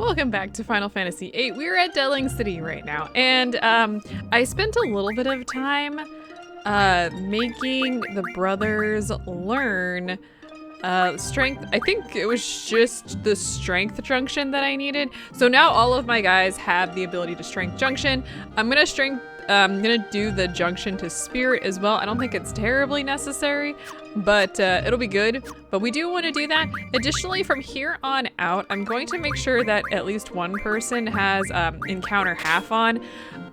Welcome back to Final Fantasy VIII. We're at Delling City right now, and I spent a little bit of time making the brothers learn strength. I think it was just the strength junction that I needed. So now all of my guys have the ability to strength junction. I'm gonna do the junction to spirit as well. I don't think it's terribly necessary, but it'll be good. But we do want to do that. Additionally, from here on out, I'm going to make sure that at least one person has encounter half on.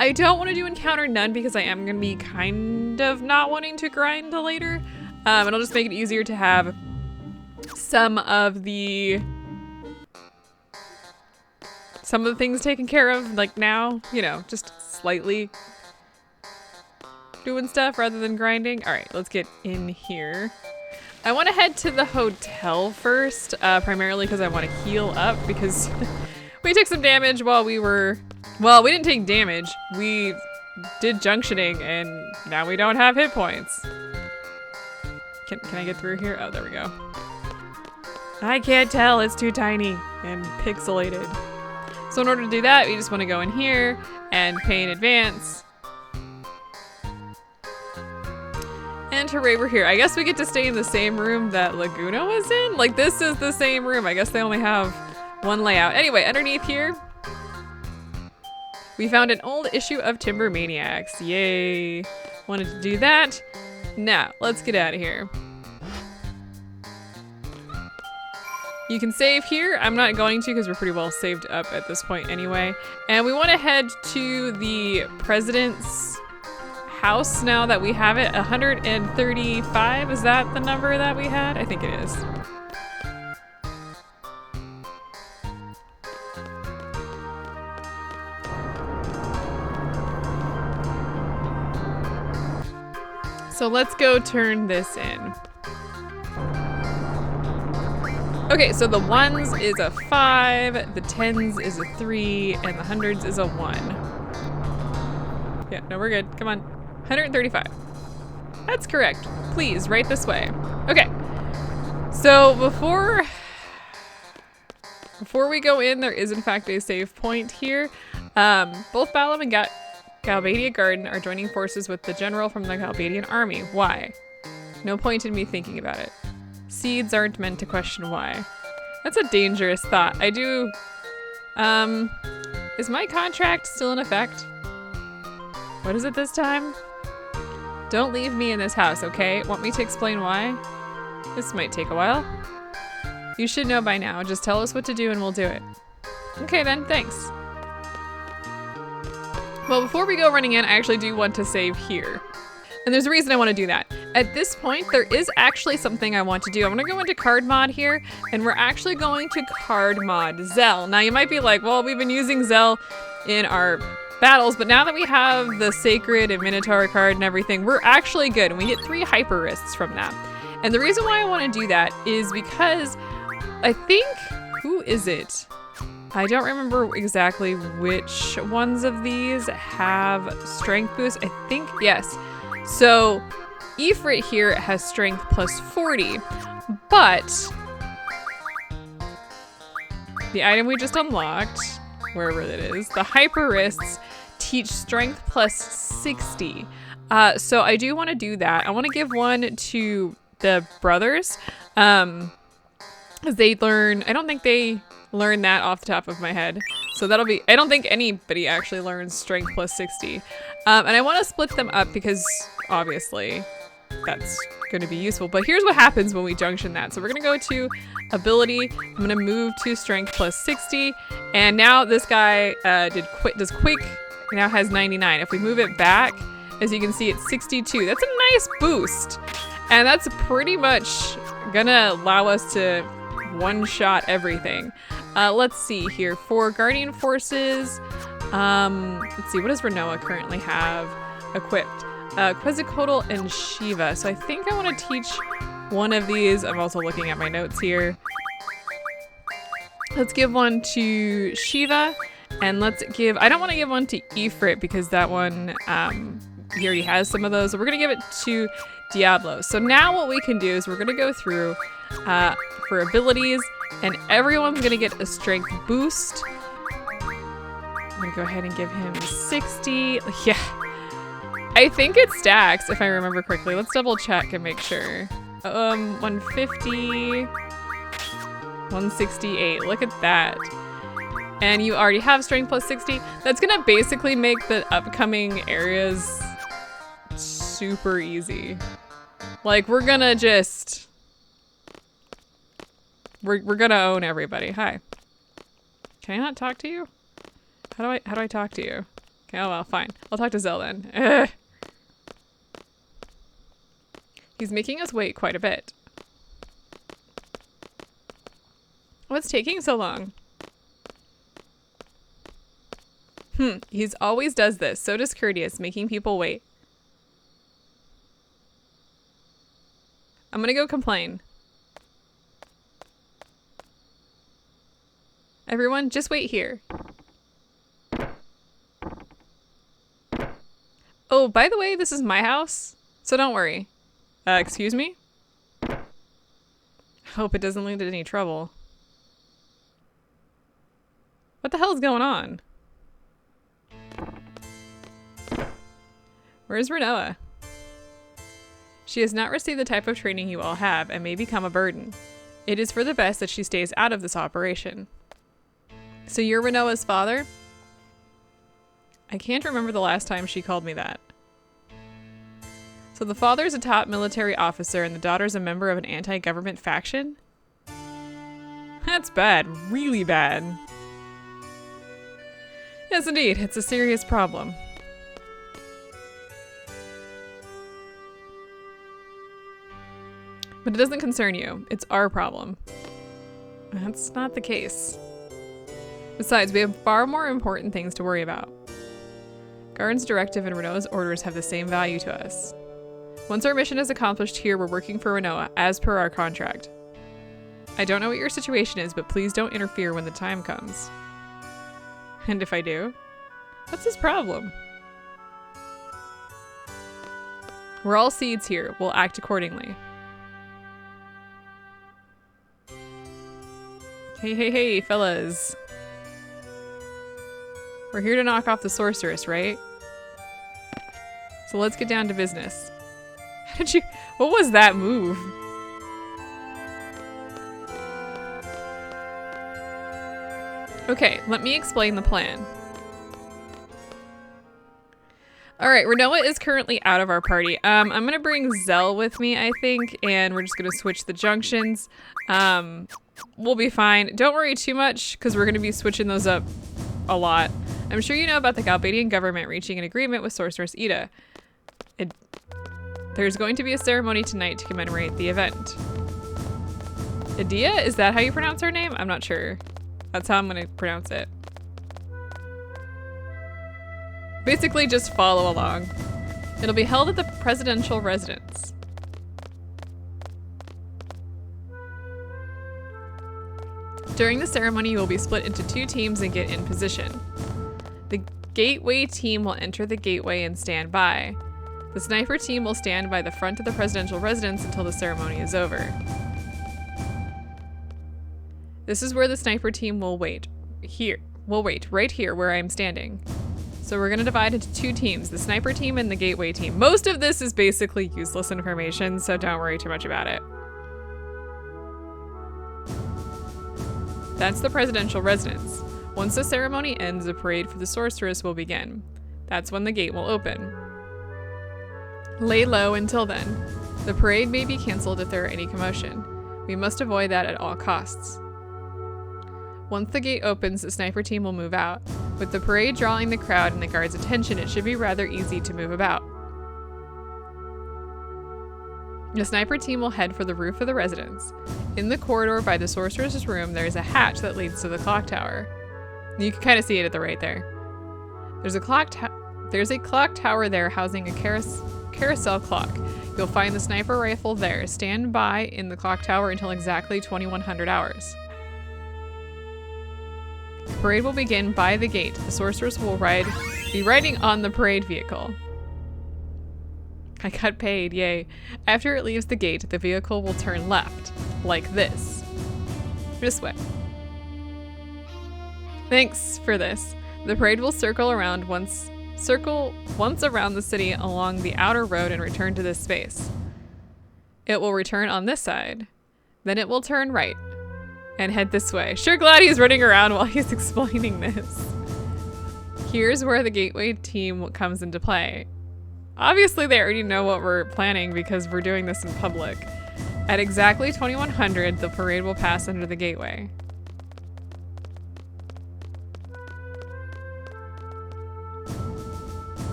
I don't want to do encounter none because I am going to be kind of not wanting to grind till later. And I'll just make it easier to have some of the things taken care of, like now, you know, just slightly doing stuff rather than grinding. All right, let's get in here. I want to head to the hotel first, primarily because I want to heal up because we took some damage while we were, well, we didn't take damage. We did junctioning and now we don't have hit points. Can I get through here? Oh, there we go. I can't tell, it's too tiny and pixelated. So in order to do that, we just want to go in here and pay in advance. And hooray, we're here. I guess we get to stay in the same room that Laguna was in? Like, this is the same room. I guess they only have one layout. Anyway, underneath here, we found an old issue of Timber Maniacs. Yay. Wanted to do that. Now, let's get out of here. You can save here. I'm not going to because we're pretty well saved up at this point anyway. And we want to head to the president's house now that we have it. 135, is that the number that we had? I think it is. So let's go turn this in. Okay, so the ones is a 5, the 10s is a 3, and the hundreds is a 1. Yeah, no, we're good. Come on. 135. That's correct. Please, right this way. Okay. So before we go in, there is in fact a save point here. Both Balam and Galbadia Garden are joining forces with the general from the Galbadian army. Why? No point in me thinking about it. Seeds aren't meant to question why. That's a dangerous thought. I do... is my contract still in effect? What is it this time? Don't leave me in this house, okay? Want me to explain why? This might take a while. You should know by now. Just tell us what to do and we'll do it. Okay then, thanks. Well, before we go running in, I actually do want to save here. And there's a reason I want to do that. At this point, there is actually something I want to do. I'm going to go into card mod here, and we're actually going to card mod Zell. Now, you might be like, well, we've been using Zell in our battles, but now that we have the Sacred and Minotaur card and everything, we're actually good, and we get 3 hyper wrists from that. And the reason why I want to do that is because I think, who is it? I don't remember exactly which ones of these have strength boost. I think, yes. So Ifrit here has strength plus 40, but the item we just unlocked, wherever it is, the hyper wrists teach strength plus 60. So I do want to do that. I want to give one to the brothers, because they learn, I don't think they learn that off the top of my head. So that'll be, I don't think anybody actually learns strength plus 60. And I want to split them up because obviously that's going to be useful. But here's what happens when we junction that. So we're going to go to ability. I'm going to move to strength plus 60. And now this guy does quick, now has 99. If we move it back, as you can see, it's 62. That's a nice boost. And that's pretty much going to allow us to one-shot everything. Let's see here. For Guardian Forces, let's see, what does Rinoa currently have equipped? Quetzalcoatl and Shiva. So I think I want to teach one of these. I'm also looking at my notes here. Let's give one to Shiva, and let's give, I don't want to give one to Ifrit because that one He already has some of those. So we're going to give it to Diablo. So now what we can do is we're going to go through for abilities, and everyone's going to get a strength boost. I'm going to go ahead and give him 60. Yeah. I think it stacks, if I remember correctly. Let's double check and make sure. 150. 168. Look at that. And you already have strength plus 60. That's going to basically make the upcoming areas super easy. Like, we're gonna just... We're gonna own everybody. Hi. Can I not talk to you? How do I talk to you? Okay, oh well, fine. I'll talk to Zell then. Ugh. He's making us wait quite a bit. What's taking so long? He's always does this. So discourteous, making people wait. I'm gonna go complain. Everyone, just wait here. Oh, by the way, this is my house, so don't worry. Excuse me? Hope it doesn't lead to any trouble. What the hell is going on? Where's Rinoa? She has not received the type of training you all have and may become a burden. It is for the best that she stays out of this operation. So you're Rinoa's father? I can't remember the last time she called me that. So the father's a top military officer and the daughter's a member of an anti-government faction? That's bad. Really bad. Yes, indeed. It's a serious problem. But it doesn't concern you. It's our problem. That's not the case. Besides, we have far more important things to worry about. Garden's directive and Rinoa's orders have the same value to us. Once our mission is accomplished here, we're working for Rinoa, as per our contract. I don't know what your situation is, but please don't interfere when the time comes. And if I do? What's his problem? We're all seeds here. We'll act accordingly. Hey, fellas. We're here to knock off the Sorceress, right? So let's get down to business. How did you... What was that move? Okay, let me explain the plan. Alright, Rinoa is currently out of our party. I'm gonna bring Zell with me, I think, and we're just gonna switch the junctions. We'll be fine. Don't worry too much, because we're gonna be switching those up a lot. I'm sure you know about the Galbadian government reaching an agreement with Sorceress Ida. There's going to be a ceremony tonight to commemorate the event. Idia? Is that how you pronounce her name? I'm not sure. That's how I'm gonna pronounce it. Basically, just follow along. It'll be held at the presidential residence. During the ceremony, you will be split into 2 teams and get in position. The gateway team will enter the gateway and stand by. The sniper team will stand by the front of the presidential residence until the ceremony is over. This is where the sniper team will wait. Here. We'll wait right here where I'm standing. So we're gonna divide into 2 teams, the sniper team and the gateway team. Most of this is basically useless information, so don't worry too much about it. That's the presidential residence. Once the ceremony ends, the parade for the Sorceress will begin. That's when the gate will open. Lay low until then. The parade may be cancelled if there are any commotion. We must avoid that at all costs. Once the gate opens, the sniper team will move out. With the parade drawing the crowd and the guards' attention, it should be rather easy to move about. The sniper team will head for the roof of the residence. In the corridor by the Sorceress's room, there is a hatch that leads to the clock tower. You can kind of see it at the right there. There's a clock tower there housing a carousel clock. You'll find the sniper rifle there. Stand by in the clock tower until exactly 2100 hours. The parade will begin by the gate. The Sorceress will be riding on the parade vehicle. I got paid, yay. After it leaves the gate, the vehicle will turn left, like this. This way. Thanks for this. The parade will circle once around the city along the outer road and return to this space. It will return on this side. Then it will turn right and head this way. Sure glad he's running around while he's explaining this. Here's where the gateway team comes into play. Obviously they already know what we're planning because we're doing this in public. At exactly 2100, the parade will pass under the gateway.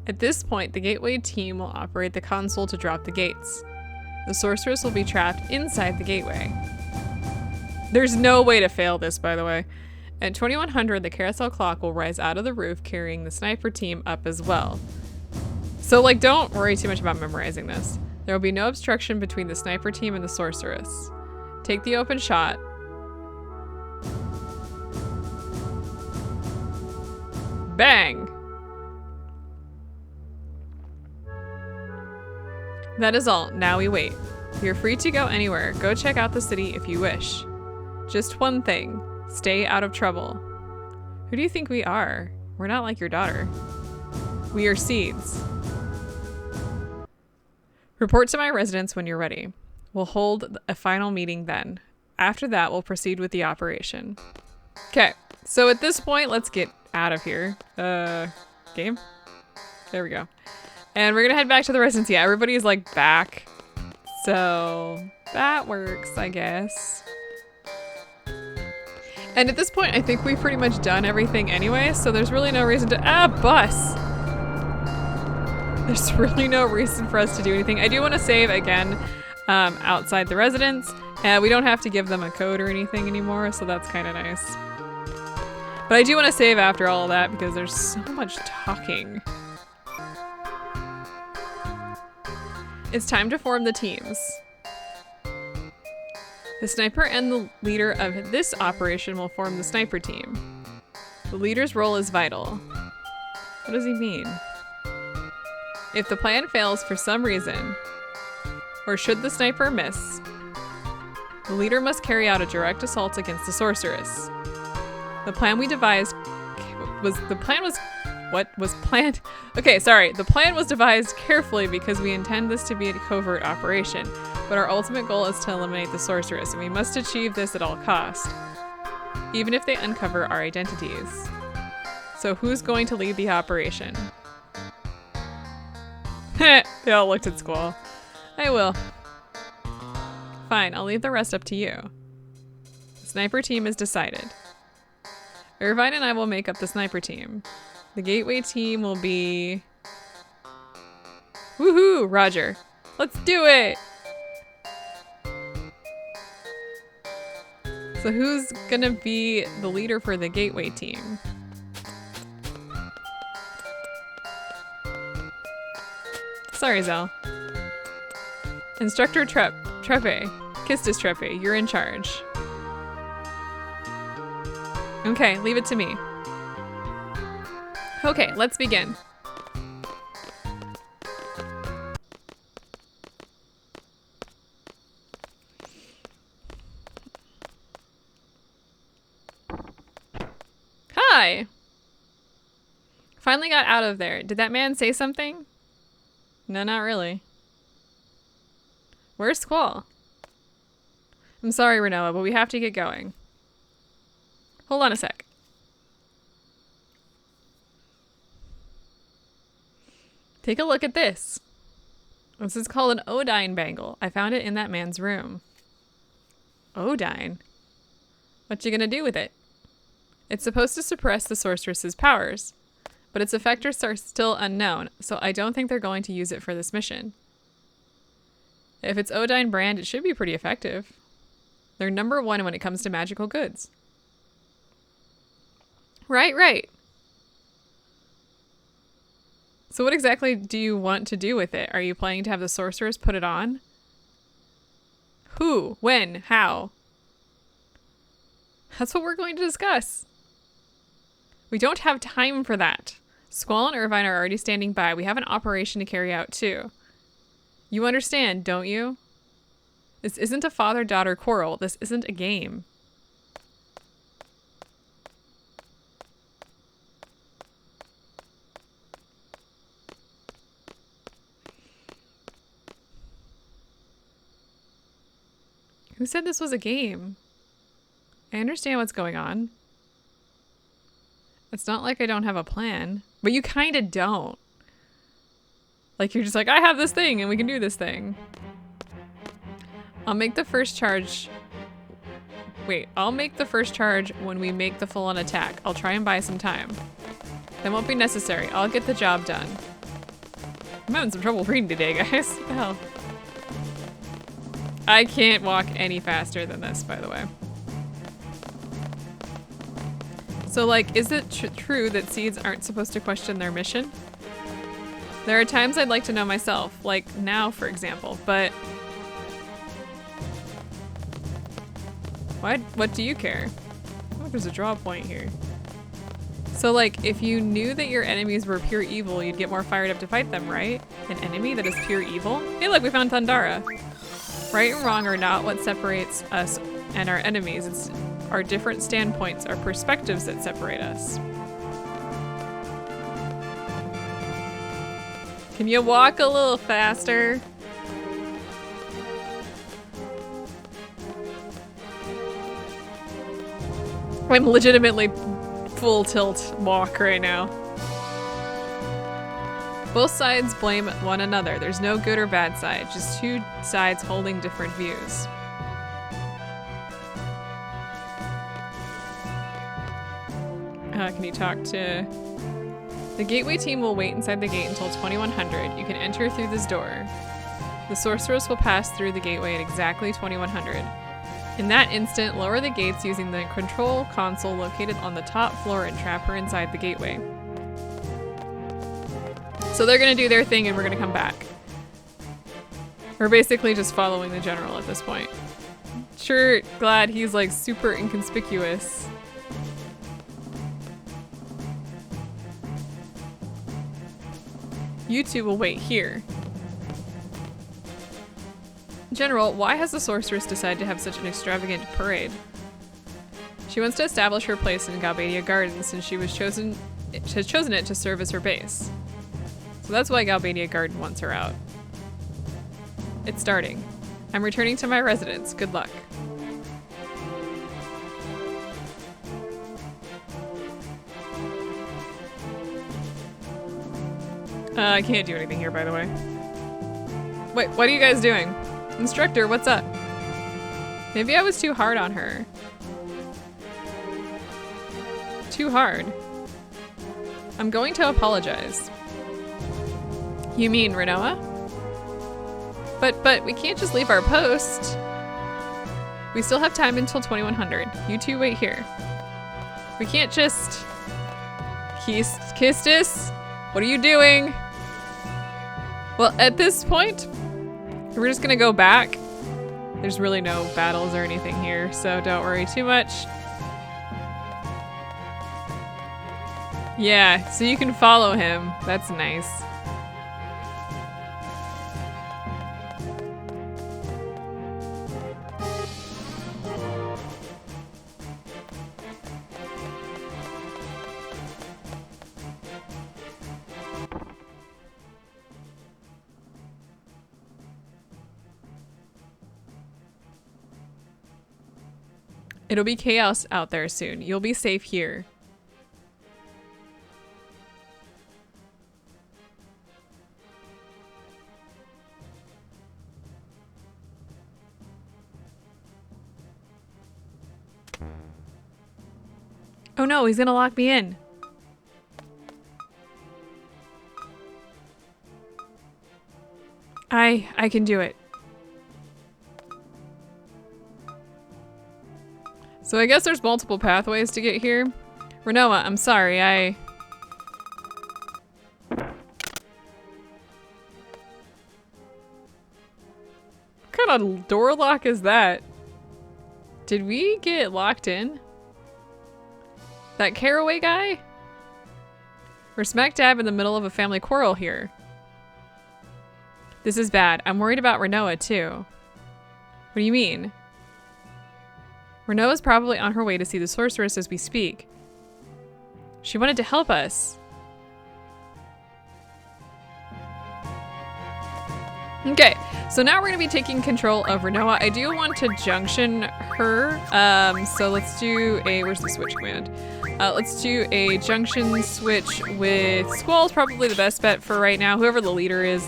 At this point, the gateway team will operate the console to drop the gates. The sorceress will be trapped inside the gateway. There's no way to fail this, by the way. At 2100, the carousel clock will rise out of the roof, carrying the sniper team up as well. So, like, don't worry too much about memorizing this. There will be no obstruction between the sniper team and the sorceress. Take the open shot. Bang! That is all. Now we wait. You're free to go anywhere. Go check out the city if you wish. Just one thing. Stay out of trouble. Who do you think we are? We're not like your daughter. We are seeds. Report to my residence when you're ready. We'll hold a final meeting then. After that, we'll proceed with the operation. Okay, so at this point, let's get out of here. Game? There we go. And we're gonna head back to the residence. Yeah, everybody's like back. So that works, I guess. And at this point, I think we've pretty much done everything anyway, so there's really no reason to- bus! There's really no reason for us to do anything. I do want to save again outside the residence. We don't have to give them a code or anything anymore, so that's kind of nice. But I do want to save after all of that because there's so much talking. It's time to form the teams. The sniper and the leader of this operation will form the sniper team. The leader's role is vital. What does he mean? If the plan fails for some reason, or should the sniper miss, the leader must carry out a direct assault against the sorceress. The plan we devised the plan was devised carefully because we intend this to be a covert operation, but our ultimate goal is to eliminate the sorceress, and we must achieve this at all costs, even if they uncover our identities. So who's going to lead the operation? They all looked at Squall. I will. Fine, I'll leave the rest up to you. The sniper team is decided. Irvine and I will make up the sniper team. The gateway team will be... Woohoo! Roger. Let's do it! So who's gonna be the leader for the gateway team? Sorry, Zell. Instructor Trepe. Kistis Trepe, you're in charge. Okay, leave it to me. Okay, let's begin. Hi! Finally got out of there. Did that man say something? No, not really. Where's Squall? I'm sorry, Rinoa, but we have to get going. Hold on a sec. Take a look at this. This is called an Odine bangle. I found it in that man's room. Odine? What you gonna do with it? It's supposed to suppress the sorceress's powers, but its effectors are still unknown, so I don't think they're going to use it for this mission. If it's Odine brand, it should be pretty effective. They're #1 when it comes to magical goods. Right. So what exactly do you want to do with it? Are you planning to have the sorceress put it on? Who? When? How? That's what we're going to discuss. We don't have time for that. Squall and Irvine are already standing by. We have an operation to carry out too. You understand, don't you? This isn't a father-daughter quarrel. This isn't a game. Who said this was a game? I understand what's going on. It's not like I don't have a plan, but you kind of don't. Like, you're just like, I have this thing and we can do this thing. I'll make the first charge. Wait, I'll make the first charge when we make the full-on attack. I'll try and buy some time. That won't be necessary. I'll get the job done. I'm having some trouble reading today, guys. What the hell? I can't walk any faster than this, by the way. So, like, is it true that seeds aren't supposed to question their mission? There are times I'd like to know myself, like now, for example, but... What do you care? Oh, there's a draw point here. So, like, if you knew that your enemies were pure evil, you'd get more fired up to fight them, right? An enemy that is pure evil? Hey, look, we found Thundara. Right and wrong are not what separates us and our enemies. It's our different standpoints, our perspectives that separate us. Can you walk a little faster? I'm legitimately full tilt walk right now. Both sides blame one another. There's no good or bad side, just two sides holding different views. Can you talk to... The gateway team will wait inside the gate until 2100. You can enter through this door. The sorceress will pass through the gateway at exactly 2100. In that instant, lower the gates using the control console located on the top floor and trap her inside the gateway. So they're gonna do their thing and we're gonna come back. We're basically just following the general at this point. Sure, glad he's like super inconspicuous. You two will wait here. General, why has the sorceress decided to have such an extravagant parade? She wants to establish her place in Galbadia Gardens since she has chosen it to serve as her base. So that's why Galbadia Garden wants her out. It's starting. I'm returning to my residence. Good luck. I can't do anything here, by the way. Wait, what are you guys doing? Instructor, what's up? Maybe I was too hard on her. Too hard. I'm going to apologize. You mean Rinoa? But we can't just leave our post. We still have time until 2100. You two wait here. We can't just... Kistis? What are you doing? Well, at this point, we're just gonna go back. There's really no battles or anything here, so don't worry too much. Yeah, so you can follow him. That's nice. It'll be chaos out there soon. You'll be safe here. Oh no, he's gonna lock me in. I can do it. So I guess there's multiple pathways to get here. Rinoa, I'm sorry, What kind of door lock is that? Did we get locked in? That Caraway guy? We're smack dab in the middle of a family quarrel here. This is bad. I'm worried about Rinoa too. What do you mean? Rinoa's probably on her way to see the sorceress as we speak. She wanted to help us. Okay, so now we're gonna be taking control of Rinoa. I do want to junction her. So let's do a, where's the switch command? Let's do a junction switch with Squall is probably the best bet for right now, whoever the leader is.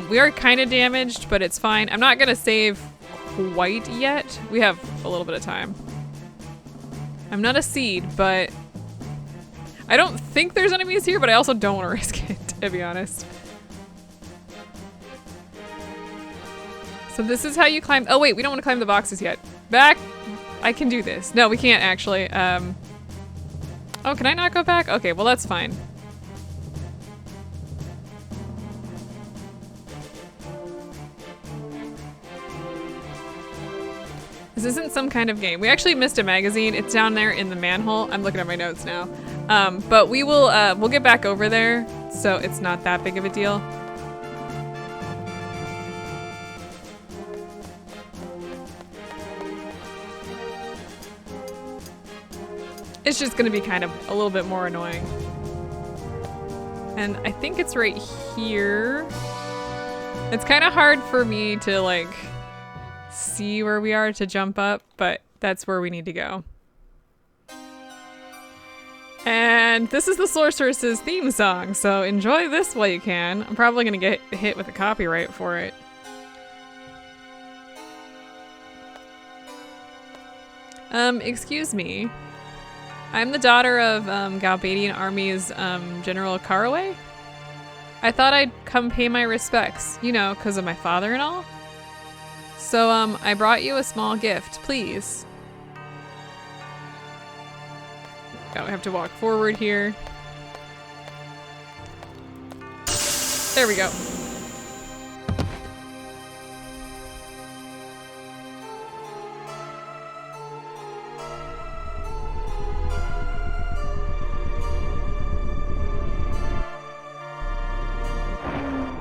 We are kind of damaged, but it's fine. I'm not gonna save quite yet. We have a little bit of time. I'm not a seed, but I don't think there's enemies here, but I also don't want to risk it, to be honest. So this is how you climb. Oh wait, we don't want to climb the boxes yet. Back. I can do this. No, we can't actually. Oh, can I not go back? Okay, well that's fine. This isn't some kind of game. We actually missed a magazine. It's down there in the manhole. I'm looking at my notes now. But we will, we'll get back over there, so it's not that big of a deal. It's just gonna be kind of a little bit more annoying. And I think it's right here. It's kind of hard for me to like see where we are to jump up, but that's where we need to go. And this is the Sorceress's theme song, so enjoy this while you can. I'm probably gonna get hit with a copyright for it. Excuse me. I'm the daughter of Galbadian Army's General Caraway. I thought I'd come pay my respects, you know, because of my father and all. So I brought you a small gift, please. Oh, I have to walk forward here. There we go.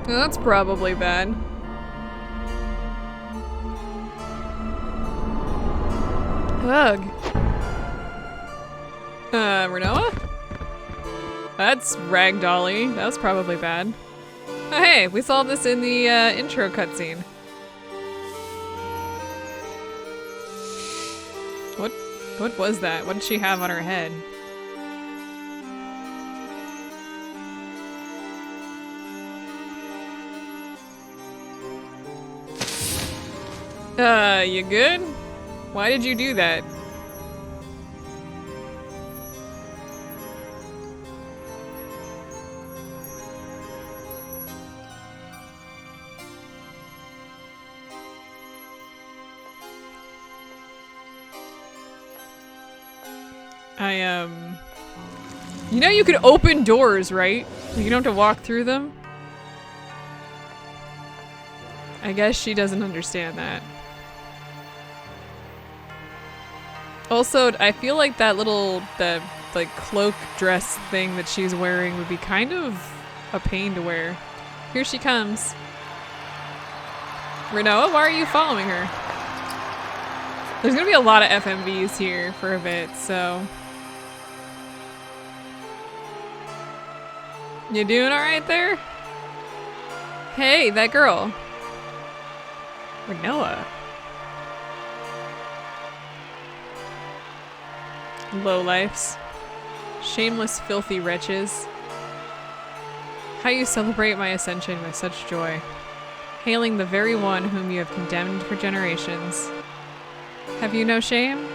That's probably bad. Ugh. Rinoa? That's ragdolly. That was probably bad. Oh, hey, we saw this in the intro cutscene. What was that? What did she have on her head? You good? Why did you do that? You know you could open doors, right? You don't have to walk through them? I guess she doesn't understand that. Also, I feel like that little, like cloak dress thing that she's wearing would be kind of a pain to wear. Here she comes. Rinoa, why are you following her? There's gonna be a lot of FMVs here for a bit, so. You doing alright there? Hey, that girl. Rinoa. Lowlifes. Shameless, filthy wretches. How you celebrate my ascension with such joy. Hailing the very one whom you have condemned for generations. Have you no shame?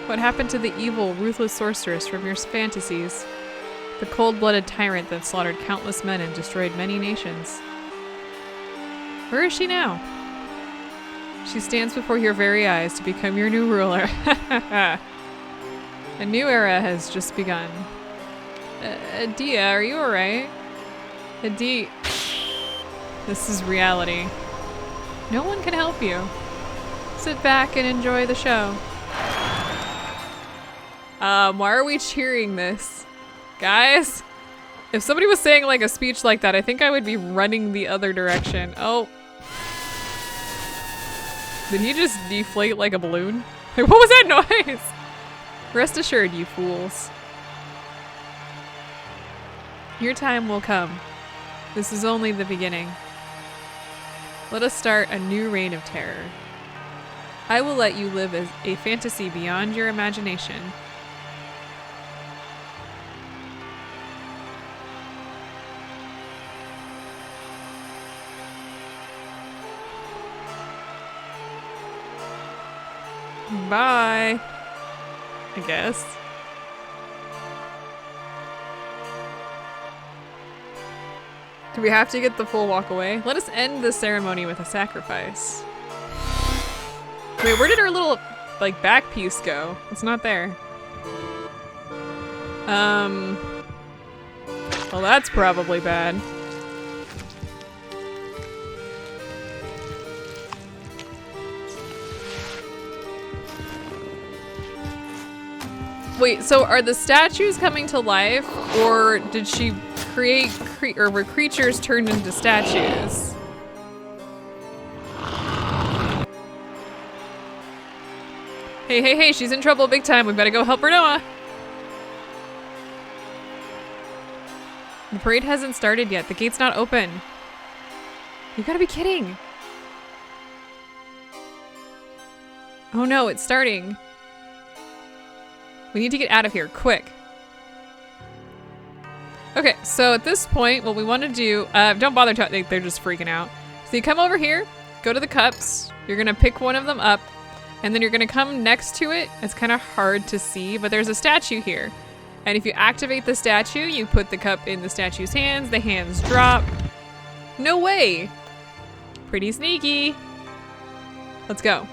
What happened to the evil, ruthless sorceress from your fantasies? The cold-blooded tyrant that slaughtered countless men and destroyed many nations. Where is she now? She stands before your very eyes to become your new ruler. A new era has just begun. Adia, are you alright? Adia. This is reality. No one can help you. Sit back and enjoy the show. Why are we cheering this? Guys? If somebody was saying like a speech like that, I think I would be running the other direction. Oh. Did he just deflate like a balloon? Like, what was that noise? Rest assured, you fools. Your time will come. This is only the beginning. Let us start a new reign of terror. I will let you live as a fantasy beyond your imagination. Bye, I guess. Do we have to get the full walk away? Let us end the ceremony with a sacrifice. Wait, where did our little, like, back piece go? It's not there. Well, that's probably bad. Wait, so are the statues coming to life, or did she create, or were creatures turned into statues? Hey, hey, hey, she's in trouble big time. We better go help Rinoa. The parade hasn't started yet. The gate's not open. You gotta be kidding. Oh no, it's starting. We need to get out of here, quick. Okay, so at this point, what we want to do, don't bother talking, they're just freaking out. So you come over here, go to the cups, you're gonna pick one of them up, and then you're gonna come next to it. It's kind of hard to see, but there's a statue here. And if you activate the statue, you put the cup in the statue's hands, the hands drop. No way! Pretty sneaky. Let's go.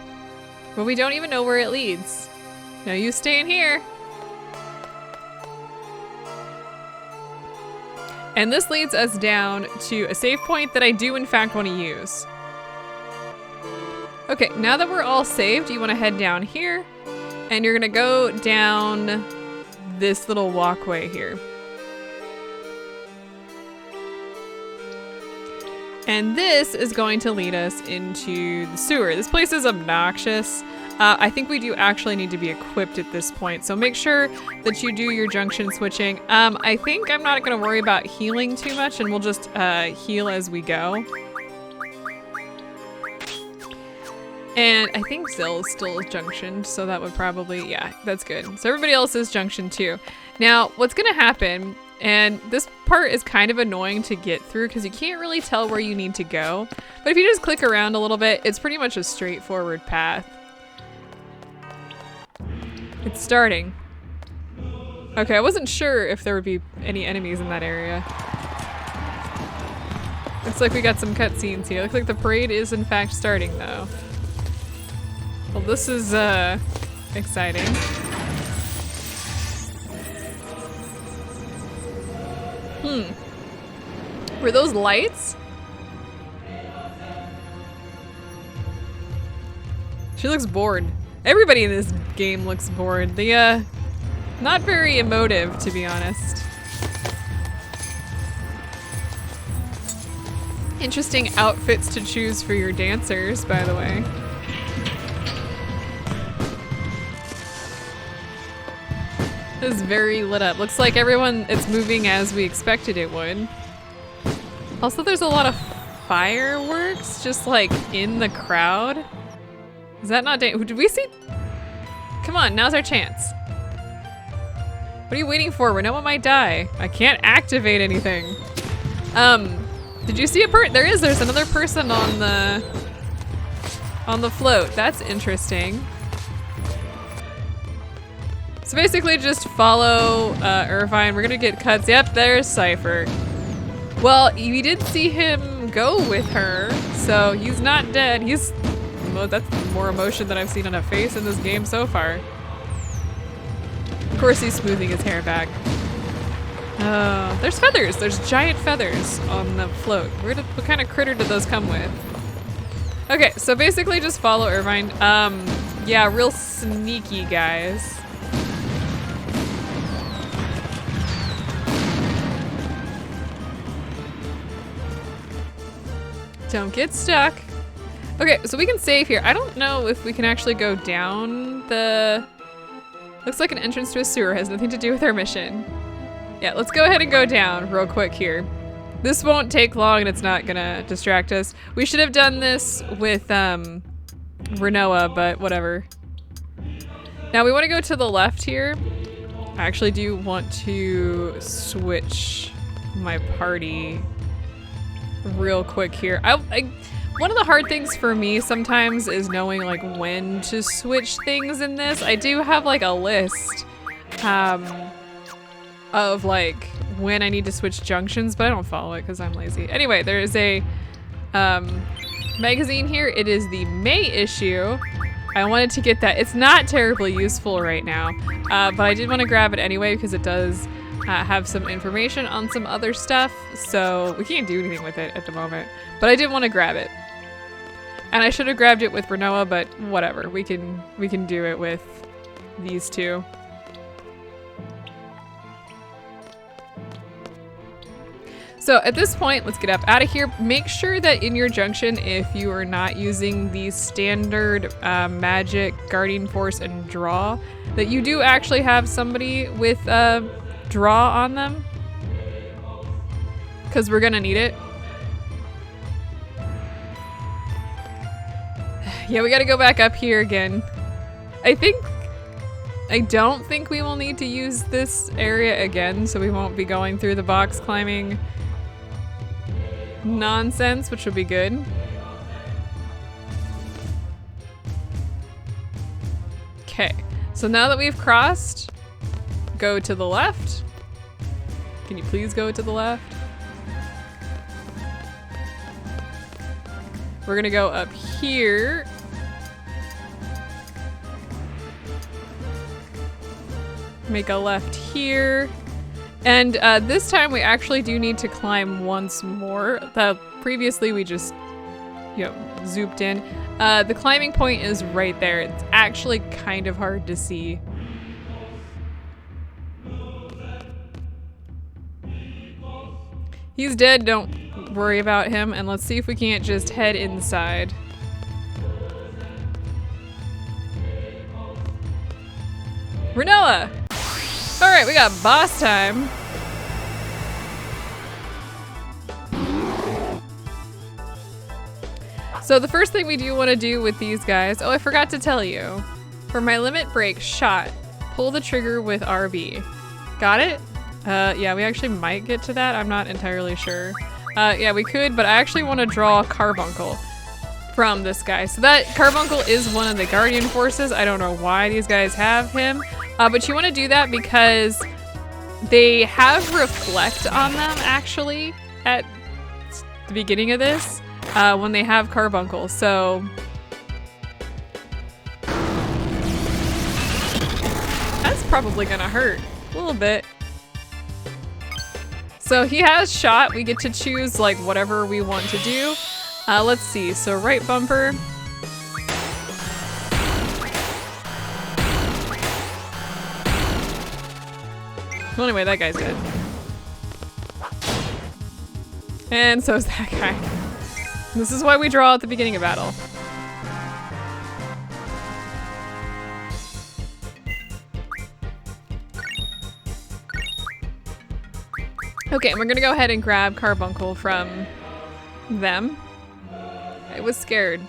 But we don't even know where it leads. No, you stay in here. And this leads us down to a save point that I do in fact want to use. Okay, now that we're all saved, you want to head down here, and you're gonna go down this little walkway here. And this is going to lead us into the sewer. This place is obnoxious. I think we do actually need to be equipped at this point, so make sure that you do your junction switching. I think I'm not gonna worry about healing too much, and we'll just heal as we go. And I think Zill is still junctioned, so that would probably, yeah, that's good. So everybody else is junctioned too. Now, what's gonna happen, and this part is kind of annoying to get through because you can't really tell where you need to go, but if you just click around a little bit, it's pretty much a straightforward path. It's starting. Okay, I wasn't sure if there would be any enemies in that area. Looks like we got some cutscenes here. Looks like the parade is in fact starting though. Well, this is exciting. Were those lights? She looks bored. Everybody in this game looks bored. The, not very emotive, to be honest. Interesting outfits to choose for your dancers, by the way. This is very lit up. Looks like everyone, it's moving as we expected it would. Also, there's a lot of fireworks just like in the crowd. Is that not did we see? Come on, now's our chance. What are you waiting for? Rinoa might die. I can't activate anything. Did you see a there's another person on the float. That's interesting. So basically just follow Irvine. We're gonna get cuts. Yep, there's Cypher. Well, we did see him go with her, so he's not dead. That's more emotion than I've seen on a face in this game so far. Of course he's smoothing his hair back. There's feathers. There's giant feathers on the float. What kind of critter did those come with? Okay, so basically just follow Irvine. Yeah, real sneaky, guys. Don't get stuck. Okay, so we can save here. I don't know if we can actually go down the... Looks like an entrance to a sewer. Has nothing to do with our mission. Yeah, let's go ahead and go down real quick here. This won't take long and it's not gonna distract us. We should have done this with Rinoa, but whatever. Now we want to go to the left here. I actually do want to switch my party real quick here. One of the hard things for me sometimes is knowing like when to switch things in this. I do have like a list of like when I need to switch junctions, but I don't follow it because I'm lazy. Anyway, there is a magazine here. It is the May issue. I wanted to get that. It's not terribly useful right now, but I did want to grab it anyway because it does have some information on some other stuff. So we can't do anything with it at the moment, but I did want to grab it. And I should have grabbed it with Rinoa, but whatever. We can do it with these two. So at this point, let's get up out of here. Make sure that in your junction, if you are not using the standard magic, guardian force, and draw, that you do actually have somebody with draw on them. Because we're gonna need it. Yeah, we gotta go back up here again. I don't think we will need to use this area again, so we won't be going through the box climbing nonsense, which will be good. Okay, so now that we've crossed, go to the left. Can you please go to the left? We're gonna go up here. Make a left here. And this time we actually do need to climb once more. Previously we just, zooped in. The climbing point is right there. It's actually kind of hard to see. He's dead, don't worry about him. And let's see if we can't just head inside. Rinoa! Alright, we got boss time. So the first thing we do want to do with these guys, oh, I forgot to tell you. For my limit break shot, pull the trigger with RB. Got it? Yeah, we actually might get to that. I'm not entirely sure. Yeah, we could, but I actually want to draw Carbuncle from this guy. So that Carbuncle is one of the Guardian Forces. I don't know why these guys have him. But you want to do that because they have reflect on them actually at the beginning of this when they have Carbuncle. So that's probably gonna hurt a little bit. So he has shot. We get to choose like whatever we want to do. Let's see. So right bumper. Well, anyway, that guy's dead. And so is that guy. This is why we draw at the beginning of battle. Okay, and we're gonna go ahead and grab Carbuncle from them. I was scared.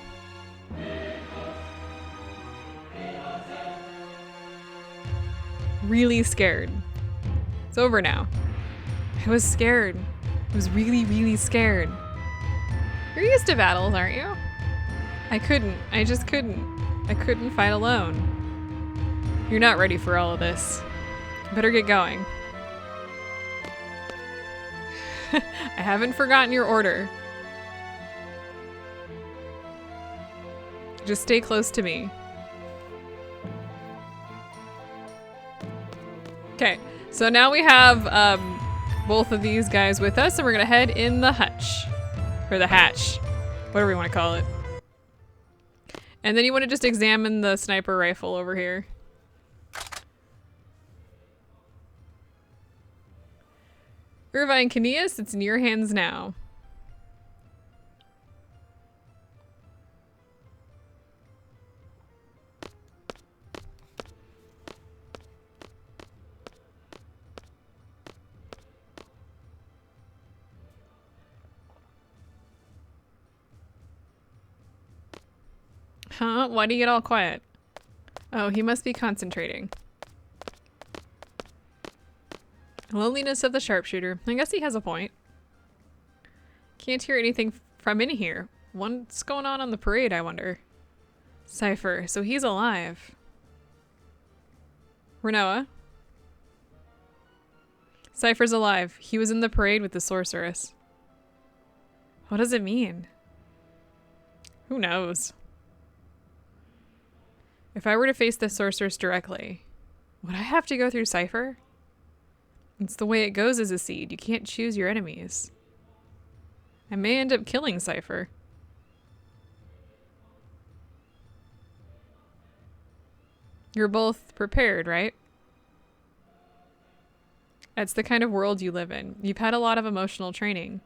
Really scared. It's over now. I was scared. I was really, really scared. You're used to battles, aren't you? I couldn't. I just couldn't. I couldn't fight alone. You're not ready for all of this. Better get going. I haven't forgotten your order. Just stay close to me. Okay. So now we have both of these guys with us, and we're gonna head in the hutch. Or the hatch. Whatever you want to call it. And then you want to just examine the sniper rifle over here. Irvine Caneas, it's in your hands now. Huh? Why do you get all quiet? Oh, he must be concentrating. Loneliness of the sharpshooter. I guess he has a point. Can't hear anything from in here. What's going on the parade, I wonder? Cypher. So he's alive. Rinoa. Cypher's alive. He was in the parade with the Sorceress. What does it mean? Who knows? If I were to face the Sorceress directly, would I have to go through Cypher? It's the way it goes as a seed. You can't choose your enemies. I may end up killing Cypher. You're both prepared, right? That's the kind of world you live in. You've had a lot of emotional training.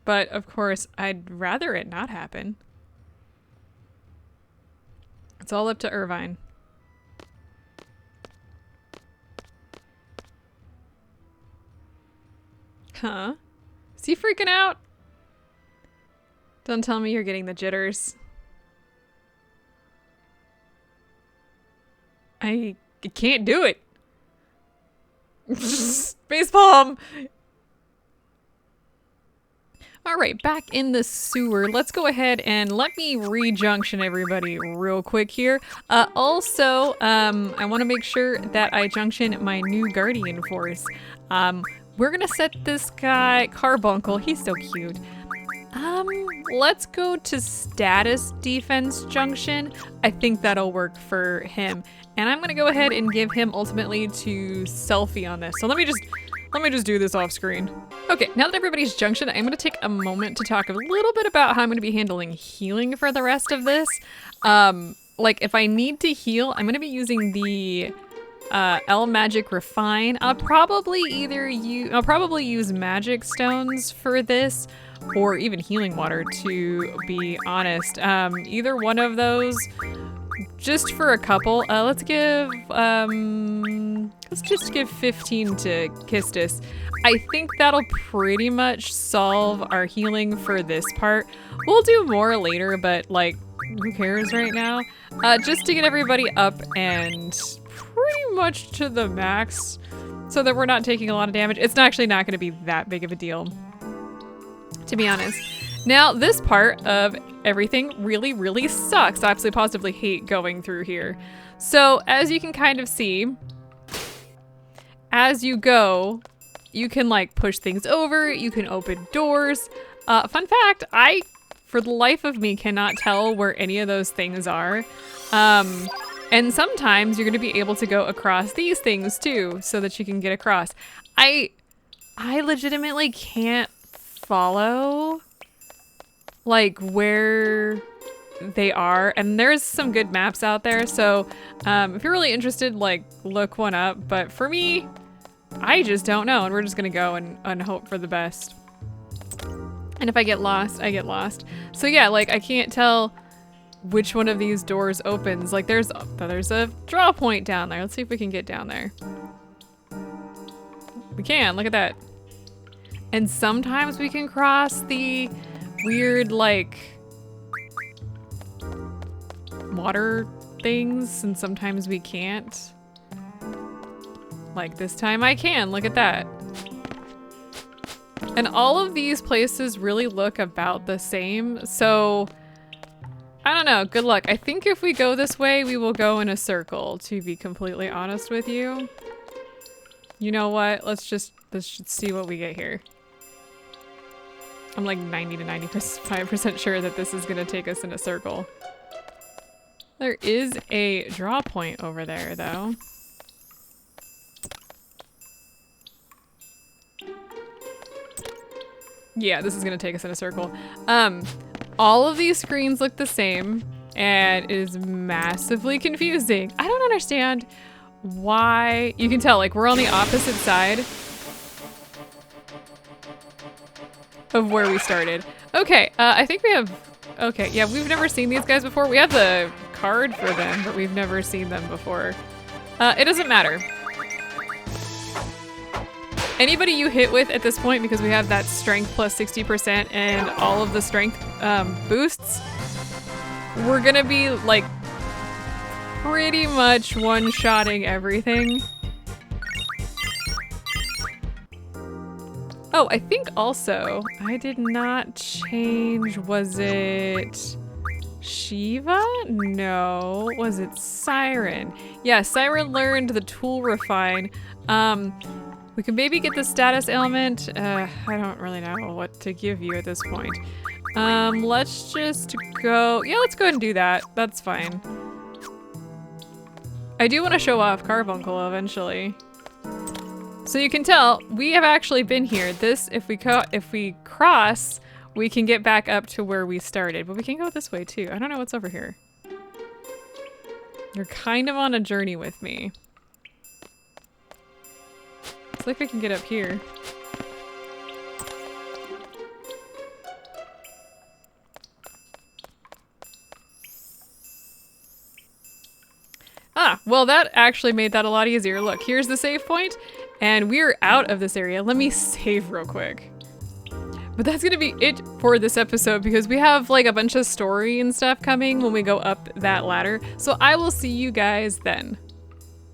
But, of course, I'd rather it not happen. It's all up to Irvine. Huh? Is he freaking out? Don't tell me you're getting the jitters. I can't do it. Facepalm! Alright, back in the sewer. Let's go ahead and let me re-junction everybody real quick here. I want to make sure that I junction my new Guardian Force. We're gonna set this guy, Carbuncle, he's so cute. Let's go to Status Defense Junction. I think that'll work for him. And I'm gonna go ahead and give him ultimately to Selfie on this. So let me just do this off screen. Okay, now that everybody's junctioned, I'm gonna take a moment to talk a little bit about how I'm gonna be handling healing for the rest of this. Like if I need to heal, I'm gonna be using the L Magic Refine. I'll probably use magic stones for this, or even healing water, to be honest. Either one of those, just for a couple. Let's just give 15 to Kistis. I think that'll pretty much solve our healing for this part. We'll do more later, but like, who cares right now? Just to get everybody up and pretty much to the max so that we're not taking a lot of damage. It's actually not going to be that big of a deal, to be honest. Now, this part of everything really, really sucks. I absolutely positively hate going through here. So, as you can kind of see, as you go, you can like push things over, you can open doors. Fun fact, I, for the life of me, cannot tell where any of those things are. And sometimes you're going to be able to go across these things too, so that you can get across. I legitimately can't follow like where they are, and there's some good maps out there, so if you're really interested, like, look one up. But for me, I just don't know, and we're just gonna go and hope for the best. And if I get lost, I get lost. So yeah, like, I can't tell which one of these doors opens. Like, there's a draw point down there. Let's see if we can get down there. We can, look at that. And sometimes we can cross the weird, like, water things, and sometimes we can't. Like this time I can, look at that. And all of these places really look about the same, so I don't know, good luck. I think if we go this way, we will go in a circle, to be completely honest with you. You know what, let's just see what we get here. I'm like 90 to 95% sure that this is gonna take us in a circle. There is a draw point over there, though. Yeah, this is gonna take us in a circle. All of these screens look the same, and it is massively confusing. I don't understand why. You can tell, like, we're on the opposite side of where we started. Okay, I think we have, okay, yeah, we've never seen these guys before. We have the card for them, but we've never seen them before. It doesn't matter. Anybody you hit with at this point, because we have that strength plus 60% and all of the strength boosts, we're gonna be like pretty much one-shotting everything. Oh, I think also I did not change, was it Shiva? No, was it Siren? Yeah, Siren learned the tool refine. We can maybe get the status ailment. I don't really know what to give you at this point. Let's just go, yeah, let's go ahead and do that. That's fine. I do want to show off Carbuncle eventually. So you can tell, we have actually been here. This, if we cross, we can get back up to where we started. But we can go this way too. I don't know what's over here. You're kind of on a journey with me. It's like we can get up here. Ah, well that actually made that a lot easier. Look, here's the save point, and we're out of this area. Let me save real quick. But that's gonna be it for this episode because we have like a bunch of story and stuff coming when we go up that ladder. So I will see you guys then.